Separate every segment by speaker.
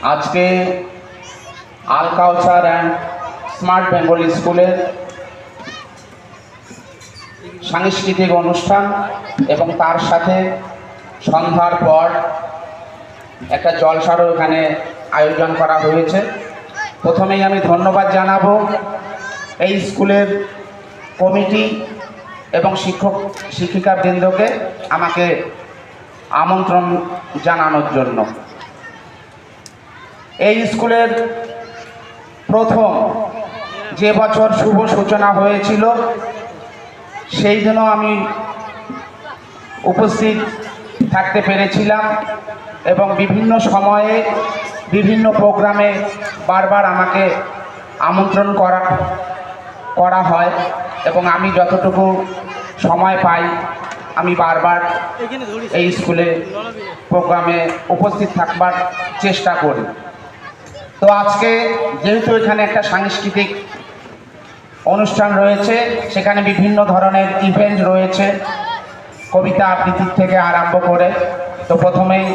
Speaker 1: আজকে আল কাউসার and smart Bengal স্কুলের সাংস্কৃতিক অনুষ্ঠান এবং তার সাথে সন্ধ্যার পর একটা জলসারও এখানে আয়োজন করা হয়েছে। প্রথমেই আমি ধন্যবাদ জানাবো এই স্কুলের কমিটি এবং শিক্ষক শিক্ষিকাবৃন্দকে আমাকে আমন্ত্রণ জানানোর জন্য। এই স্কুলের প্রথম যে বছর শুভ সূচনা হয়েছিল সেই দিনও আমি উপস্থিত থাকতে পেরেছিলাম এবং বিভিন্ন সময়ে বিভিন্ন প্রোগ্রামে বারবার আমাকে আমন্ত্রণ করা হয় এবং আমি যতটুকু সময় পাই আমি বারবার এই স্কুলে প্রোগ্রামে উপস্থিত থাকবার চেষ্টা করি। তো আজকে যেহেতু এখানে একটা সাংস্কৃতিক অনুষ্ঠান রয়েছে, সেখানে বিভিন্ন ধরনের ইভেন্ট রয়েছে, কবিতা আবৃত্তির থেকে আরম্ভ করে। তো প্রথমেই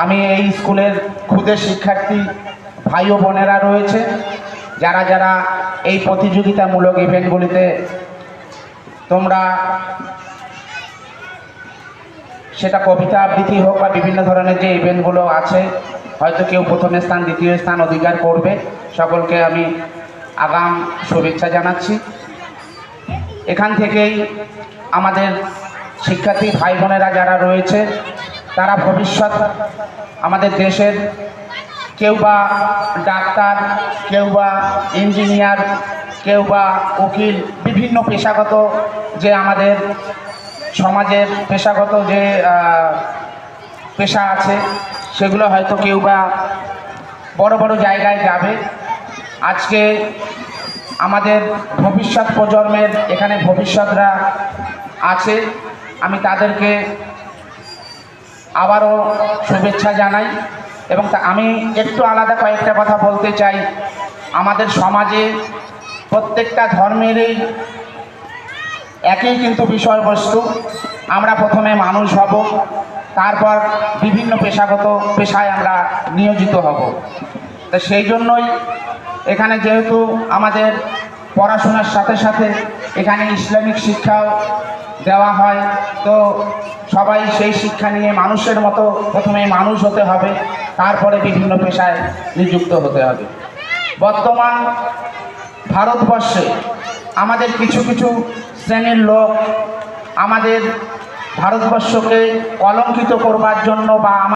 Speaker 1: আমি এই স্কুলের ক্ষুদে শিক্ষার্থী ভাই ও বোনেরা রয়েছে যারা যারা এই প্রতিযোগিতামূলক ইভেন্টগুলিতে তোমরা সেটা কবিতা আবৃত্তি হোক বা বিভিন্ন ধরনের যে ইভেন্টগুলো আছে, হয়তো কেউ প্রথম স্থান দ্বিতীয় স্থান অধিকার করবে, সকলকে আমি আগাম শুভেচ্ছা জানাচ্ছি। এখান থেকেই আমাদের শিক্ষার্থী ভাই বোনেরা যারা রয়েছে তারা ভবিষ্যৎ আমাদের দেশের কেউ বা ডাক্তার, কেউ বা ইঞ্জিনিয়ার, কেউ বা উকিল, বিভিন্ন পেশাগত যে আমাদের সমাজের পেশাগত যে পেশা আছে সেগুলো হয়তো কেউ বা বড় বড় জায়গায় যাবে। আজকে আমাদের ভবিষ্যৎ প্রজন্মের এখানে ভবিষ্যৎরা আছে, আমি তাদেরকে আবারও শুভেচ্ছা জানাই। এবং আমি একটু আলাদা কয়েকটা কথা বলতে চাই। আমাদের সমাজে প্রত্যেকটা ধর্মেরই একই কিন্তু বিষয়বস্তু, আমরা প্রথমে মানুষ হব, তারপর বিভিন্ন পেশায় আমরা নিয়োজিত হব। তো সেই জন্যই এখানে যেহেতু আমাদের পড়াশোনার সাথে সাথে এখানে ইসলামিক শিক্ষাও দেওয়া হয়, তো সবাই সেই শিক্ষা নিয়ে মানুষের মতো প্রথমে মানুষ হতে হবে, তারপরে বিভিন্ন পেশায় নিযুক্ত হতে হবে। বর্তমান ভারতবর্ষে আমাদের কিছু কিছু শ্রেণীর লোক আমাদের ভারতবর্ষকে কলঙ্কিত করবার জন্য বা